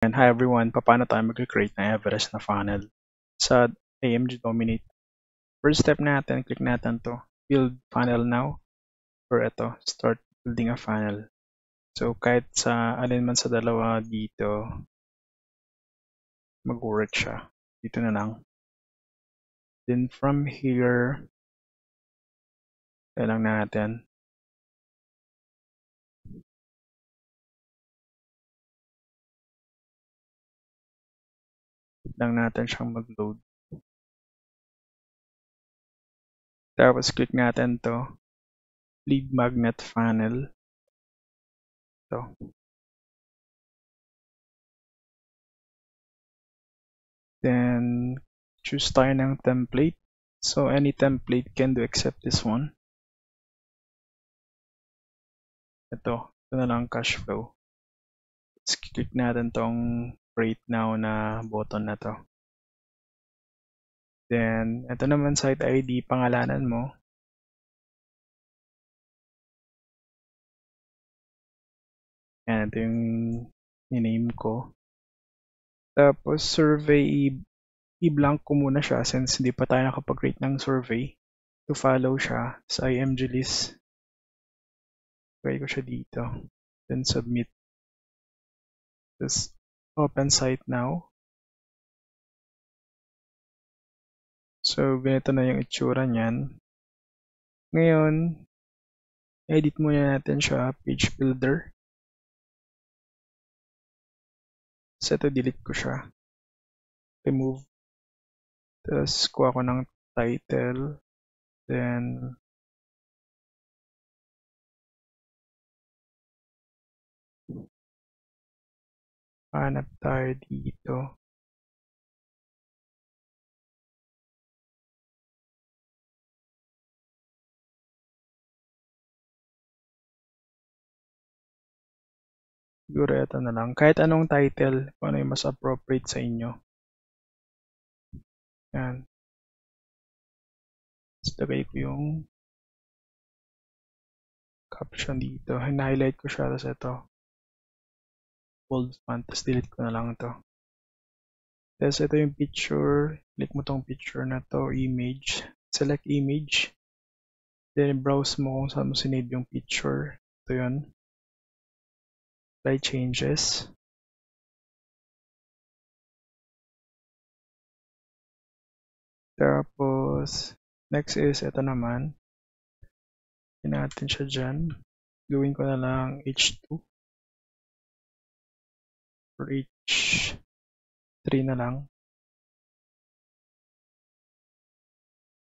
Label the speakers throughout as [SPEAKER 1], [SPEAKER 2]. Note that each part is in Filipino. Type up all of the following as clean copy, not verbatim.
[SPEAKER 1] And hi everyone, paano tayo mag-create ng Everest na funnel sa AMG Dominate? First step natin, click natin to build funnel now, or ito, start building a funnel. So kahit sa alin man sa dalawa dito, mag-work siya. Dito na lang. Then from here, lang natin. Lang natin siyang mag-load. Tapos click natin to lead magnet funnel. So, then choose tayo ng template. So any template can do except this one. Ito na lang cash flow. Let's click natin tong create now na button na to. Then, ito naman site ID, pangalanan mo. Yan, ito yung name ko. Tapos, survey, i-blank ko muna siya since hindi pa tayo nakapag-create ng survey. To follow siya sa IMG list. Try ko siya dito. Then, submit. Just open site now. So, ganito na yung itsura niyan. Ngayon, edit muna natin siya, page builder. So, ito, delete ko siya. Remove. Tapos, kuha ko ng title. Then, hanap tayo dito. Siguro ito na lang. Kahit anong title, kung ano yung mas appropriate sa inyo. Yan. Tapos lagay ko yung caption dito. Hina-highlight ko siya. Tapos ito. Bold font. Tapos delete ko na lang ito. Tapos ito yung picture. Click mo tong picture na to. Image. Select image. Then browse mo kung saan mo sinave yung picture. Ito yun. Apply changes. Tapos, next is ito naman. Pin natin siya dyan. Gawin ko na lang H2 or H3 na lang.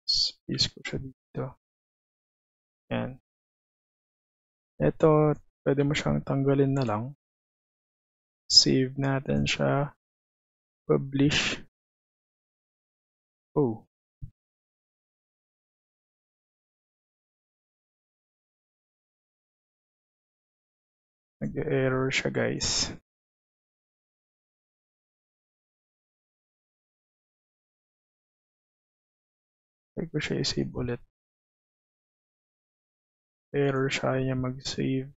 [SPEAKER 1] Space ko siya dito. Yan. Ito, pwede mo siyang tanggalin na lang. Save natin siya. Publish. Oh. Nag-error siya, guys. Try ko siya i-save ulit. Error siya, ayaw niya mag-save.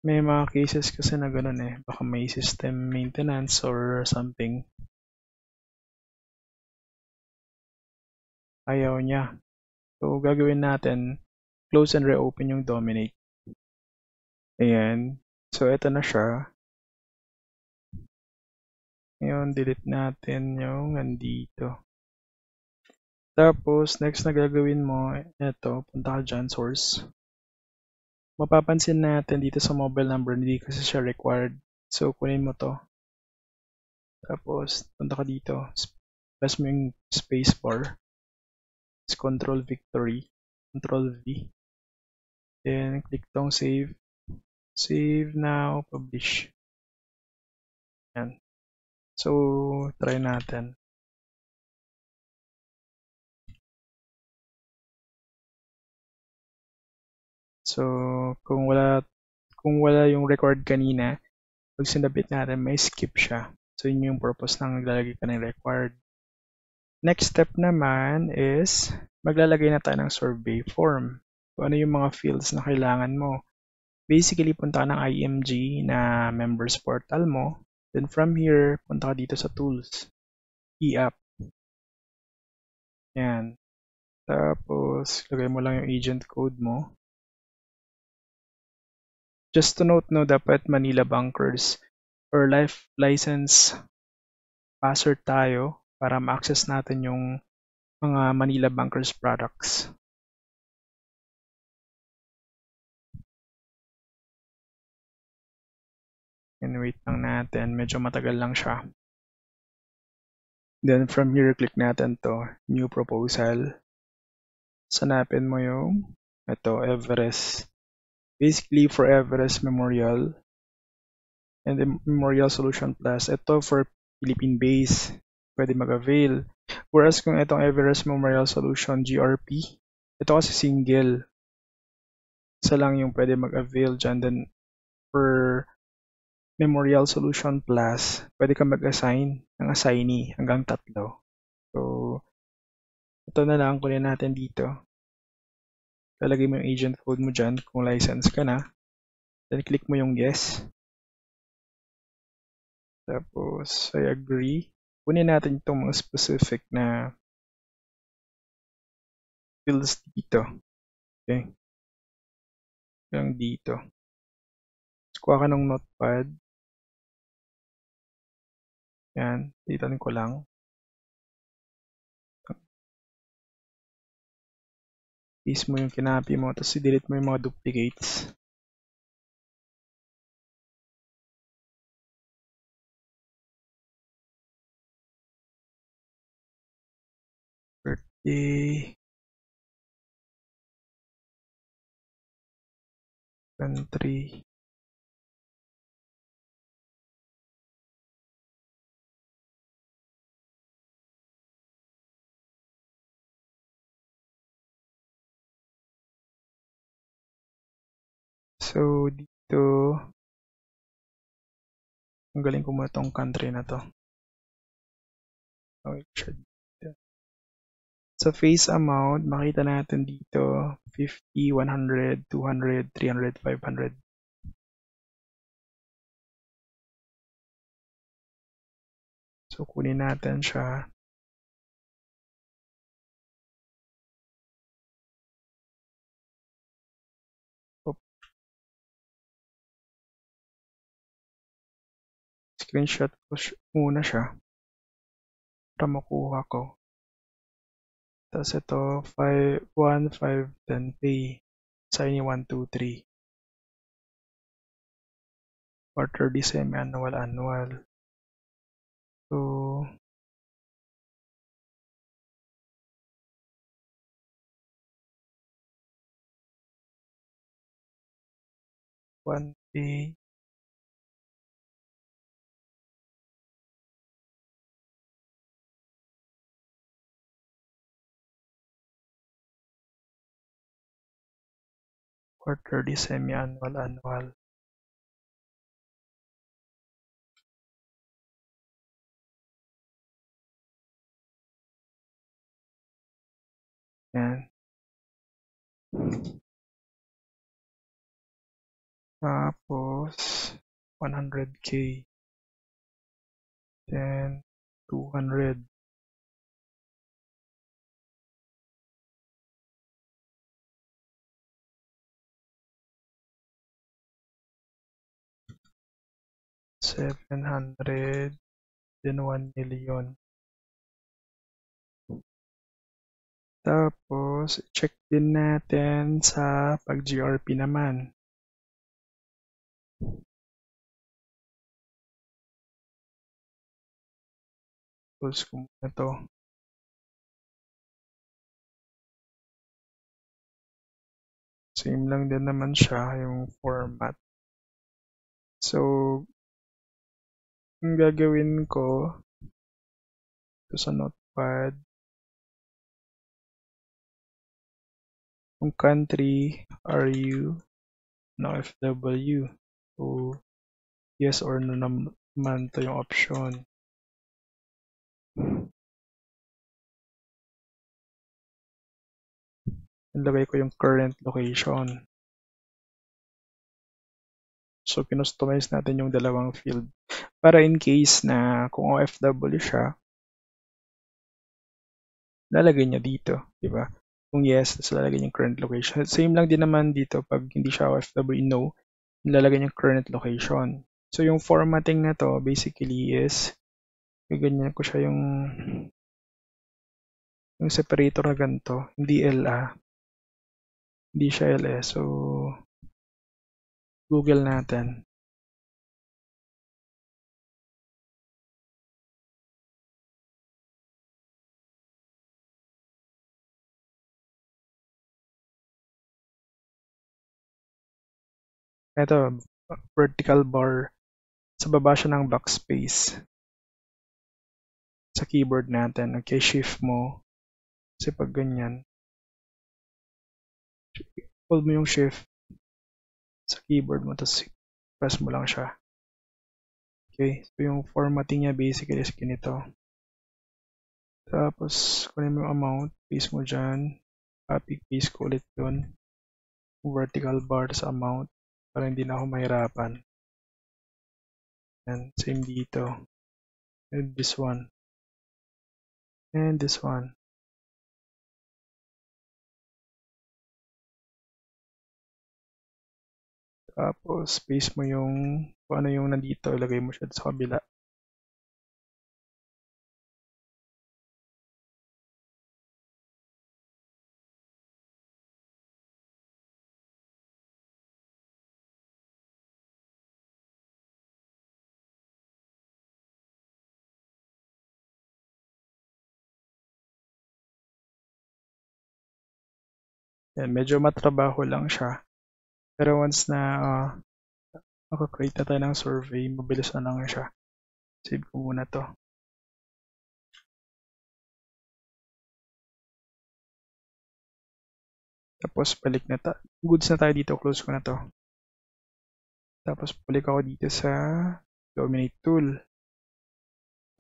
[SPEAKER 1] May mga cases kasi na ganun eh. Baka may system maintenance or something. Ayaw niya. So, gagawin natin, close and reopen yung Dominate. Ayan. So, ito na siya. Ngayon, delete natin yung nandito. Tapos, next na gagawin mo, ito, punta ka dyan, source. Mapapansin natin dito sa mobile number, hindi kasi siya required. So, kunin mo to. Tapos, punta ka dito. Press mo yung space bar. Control Victory. Control V. Then, click tong save. Save now, publish. Yan. So, try natin. So, kung wala yung record kanina, pag sinabit natin, may skip siya. So, yun yung purpose ng naglalagay ka ng required. Next step naman is, maglalagay na tayo ng survey form. kung ano yung mga fields na kailangan mo. Basically, punta ka ng IMG na members portal mo. Then from here, punta ka dito sa tools, e-app. Yan. Tapos, lagay mo lang yung agent code mo. Just to note, no, dapat Manila Bankers or life license password tayo para ma-access natin yung mga Manila Bankers products. And wait lang natin, medyo matagal lang siya. Then from here, click natin to, new proposal. Sanapin mo yung ito, Everest. Basically for Everest Memorial and the Memorial Solution Plus. Ito for Philippine base, pwede mag-avail. Whereas kung itong Everest Memorial Solution GRP, ito kasi single. Isa lang yung pwede mag-avail dyan. Then for Memorial Solution Plus, pwede ka mag-assign ng assignee hanggang 3. So, ito na lang kunin natin dito. Lalagay mo yung agent code mo dyan kung license ka na. Then click mo yung yes. Tapos, I agree. Kunin natin itong mga specific na fields dito. Okay. Yung dito. Tapos, kuha ka ng notepad. Yan. Dito ko lang. Paste mo yung kinapi mo. Tapos, i-delete mo yung mga duplicates. Birthday. Country. So, dito, ang galing ko mo itong country na to. Okay, sa face amount, makita natin dito 50, 100, 200, 300, 500. So, kunin natin siya. Screenshot ko muna siya para makuha ko. Tapos ito, 5, 1, 5, 10 pay. Sign 1, 2, 3. Quarterly, semi-annual, annual. So, one pay. Quarterly, semi-annual, annual. Yan. Tapos, 100K. Then, 200. $700. Then, 1 million. Tapos, check din natin sa pag-GRP naman. Tools ko muna to. Same lang din naman siya, yung format. So, ang gagawin ko, ito sa notepad, yung country, are you na FW? So, yes or no naman to yung option. Nilagay ko yung current location. So, kinustomize natin yung dalawang field. Para in case na kung OFW siya, lalagay niya dito, di ba? Kung yes, tapos lalagay niya yung current location. Same lang din naman dito pag hindi siya OFW, no, nilalagay niya yung current location. So, yung formatting na to basically is gaganyan ko siya yung separator na ganito, hindi LA, hindi siya LS. So, Google natin. Ito, vertical bar. Sa baba siya ng backspace. Sa keyboard natin. Okay, shift mo. Kasi pag ganyan, hold mo yung shift sa keyboard mo, tapos press mo lang siya. Okay, so yung formatting niya basically is ganito. Tapos, kunin mo yung amount, paste mo dyan. Copy, paste ko ulit yun. Vertical bar sa amount para hindi na ako mahirapan. And same dito. And this one. And this one. Tapos, paste mo yung kung ano yung nandito, ilagay mo siya sa kabila. Yan, medyo matrabaho lang siya. Pero once na makakreate na tayo ng survey, mabilis na lang siya. Save ko muna to. Tapos balik na tayo. Goods na tayo dito. Close ko na to. Tapos balik ako dito sa Dominate Tool.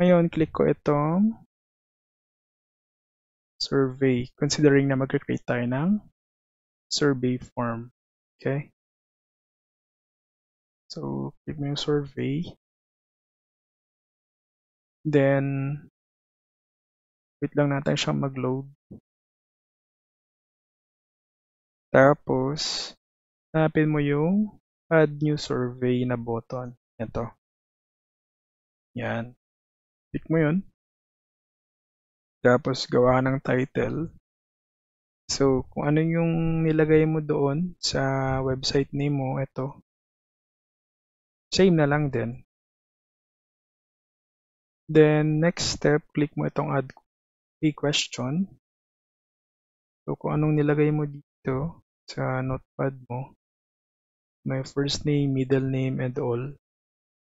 [SPEAKER 1] Ngayon, click ko itong survey. Considering na mag-create tayo ng survey form. Okay? So, click mo yung survey. Then, wait lang natin siyang mag-load. Tapos, hanapin mo yung add new survey na button. Ito. Yan. Click mo yun. Tapos, gawa ka ng title. So, kung ano yung nilagay mo doon sa website name mo, ito. Same na lang din. Then, next step, click mo itong add a question. So, kung anong nilagay mo dito sa notepad mo, may first name, middle name, and all.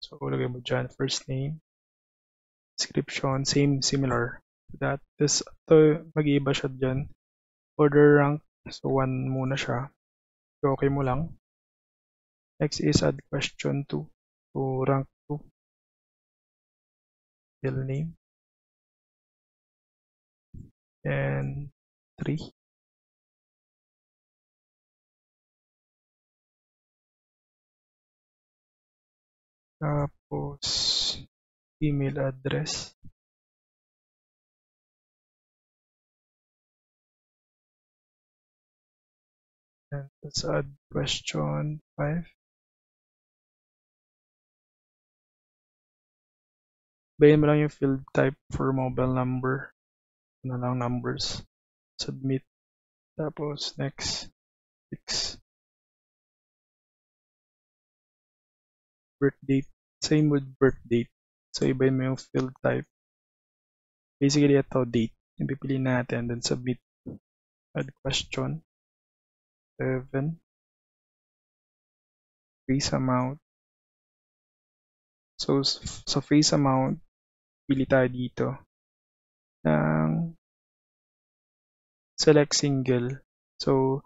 [SPEAKER 1] So, lagay mo dyan, first name, description, similar to that. Tapos, ito, mag-iiba siya dyan. Order rank, so 1 muna siya. So, okay mo lang. Next is add question 2. So, rank 2. Middle name. And 3. Tapos, email address. And let's add question 5. Bayan mo lang yung field type for mobile number. Ano lang numbers. Submit. Tapos, next. 6. Birth date. Same with birth date. So, ibayin mo yung field type. Basically, ito, date. Yung pipiliin natin. Then, submit. Add question. 7. Face amount. So, sa face amount, pili tayo dito ng select single. So,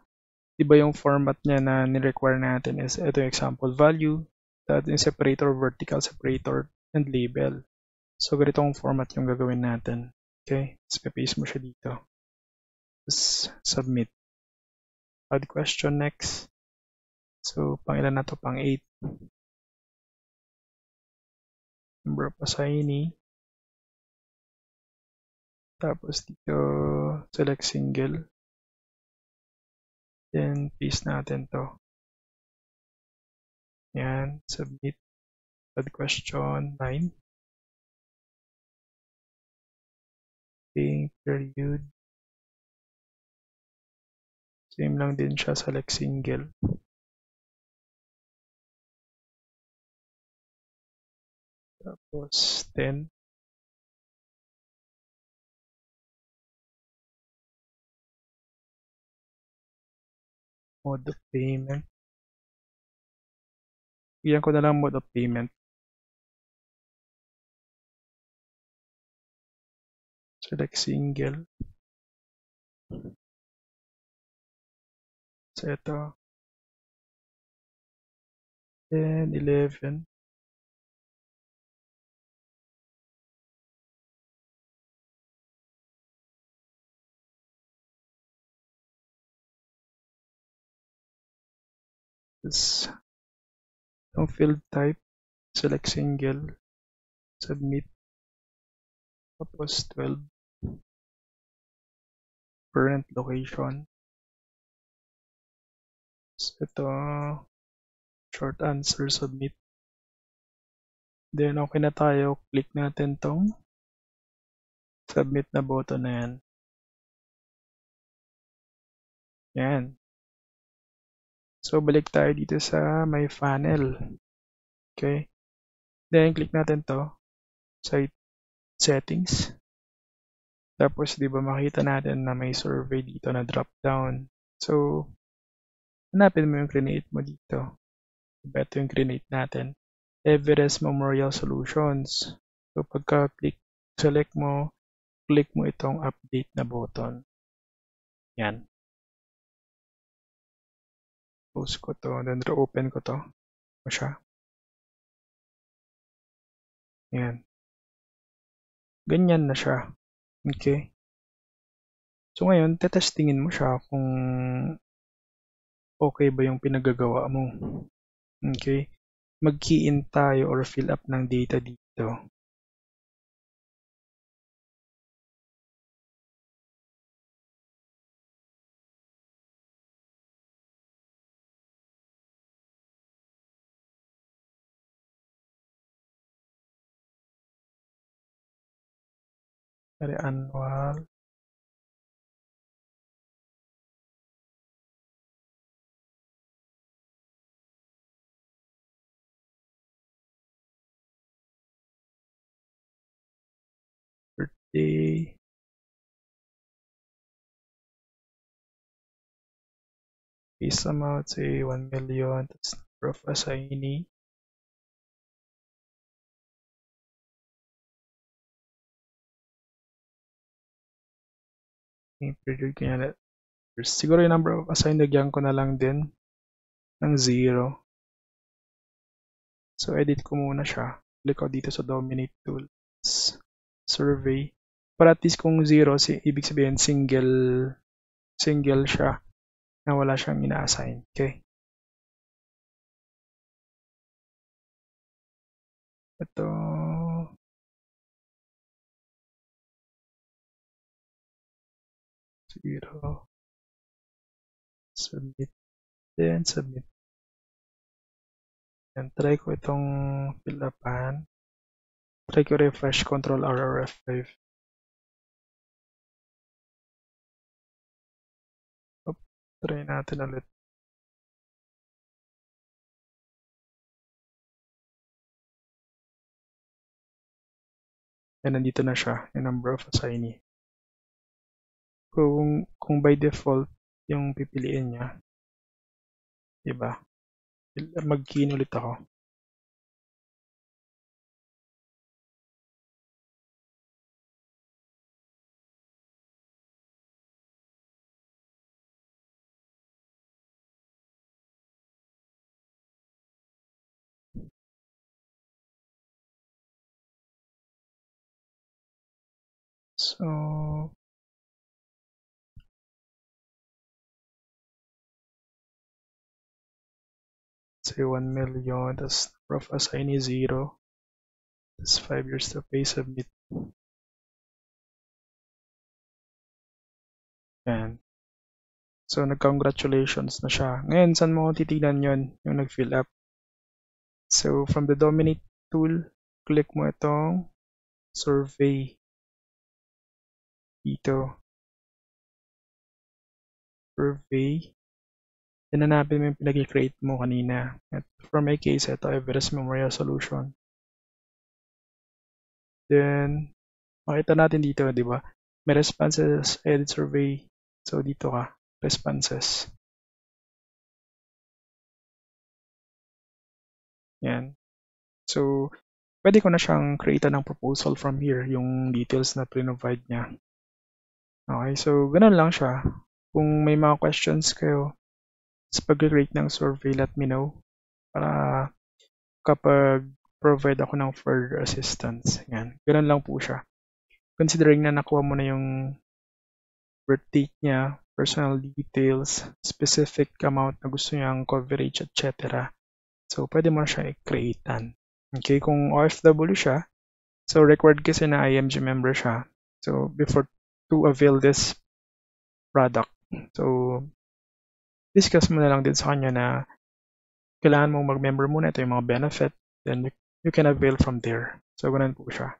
[SPEAKER 1] iba yung format niya na ni-require natin is ito yung example value, that yung separator, vertical separator, and label. So, ganitong format yung gagawin natin. Okay? Tapos, paste mo siya dito. Tapos, submit. Add question next. So, pang ilan na to? Pang 8. Number of assignee. Tapos dito, select single. Then, paste natin to. Yan, submit. Add question 9. Okay, period. Same lang din siya, select single. Tapos 10. Mode of payment. Bigyan ko na lang mode of payment. Select single. So ito. 10, 11. Tapos, yung field type, select single. Submit. Tapos 12. Current location. So ito, short answer, submit. Then okay na tayo, click natin tong submit na button na yan. Yan. So balik tayo dito sa my funnel. Okay. Then click natin to, site settings. Tapos di ba makita natin na may survey dito na drop down. So hanapin mo yung create mo dito. Ito yung create natin. Everest Memorial Solutions. So pagka-click, select mo, click mo itong update na button. Yan. Close ko to, then open ko to. O siya. Yan. Ganyan na siya. Okay. So ngayon, tetestingin mo siya kung okay ba yung pinagagawa mo. Okay. Mag-key in tayo or fill up ng data dito. Dari annual. Birthday. Face amount, say 1 million. That's number of assignee. Okay, period ko yan. Siguro yung number of assigned, nagyan ko na lang din ng 0. So, edit ko muna siya. Click ko dito sa Dominate Tools. Survey. Para at least kung 0, ibig sabihin single siya na wala siyang ina-assign. Okay. Ito. Zero. Submit. Then, submit. Yan, try ko itong fill upan. Try ko refresh, Control R or F5. Try natin ulit. Yan, nandito na siya, yung number of assignee. Kung by default, yung pipiliin niya, diba? Mag-key in ulit ako. So, say 1 million, tapos number of assignee 0, tapos 5 years to pay, submit. Yan. So, nag-congratulations na siya. Ngayon, saan mo titignan yon yung nag-fill up? So, from the Dominate tool, click mo itong survey. Dito. Survey. Then, hanapin mo yung pinag-create mo kanina. At for my case, ito, Everest Memorial Solution. Then, makita natin dito, di ba? May responses, edit survey. So, dito ka, responses. Yan. So, pwede ko na siyang create ng proposal from here, yung details na provide niya. Okay, so ganun lang siya. Kung may mga questions kayo sa pag-create ng survey, let me know para kapag provide ako ng further assistance. Yan. Ganun lang po siya. Considering na nakuha mo na yung birth date niya, personal details, specific amount na gusto niyang coverage, etc. So, pwede mo na siya i-createan. Okay, kung OFW siya, so required kasi na IMG member siya. So, before to avail this product, so, discuss mo na lang din sa kanya na kailangan mong mag-member muna. Ito yung mga benefit, then you can avail from there. So, ganun po siya.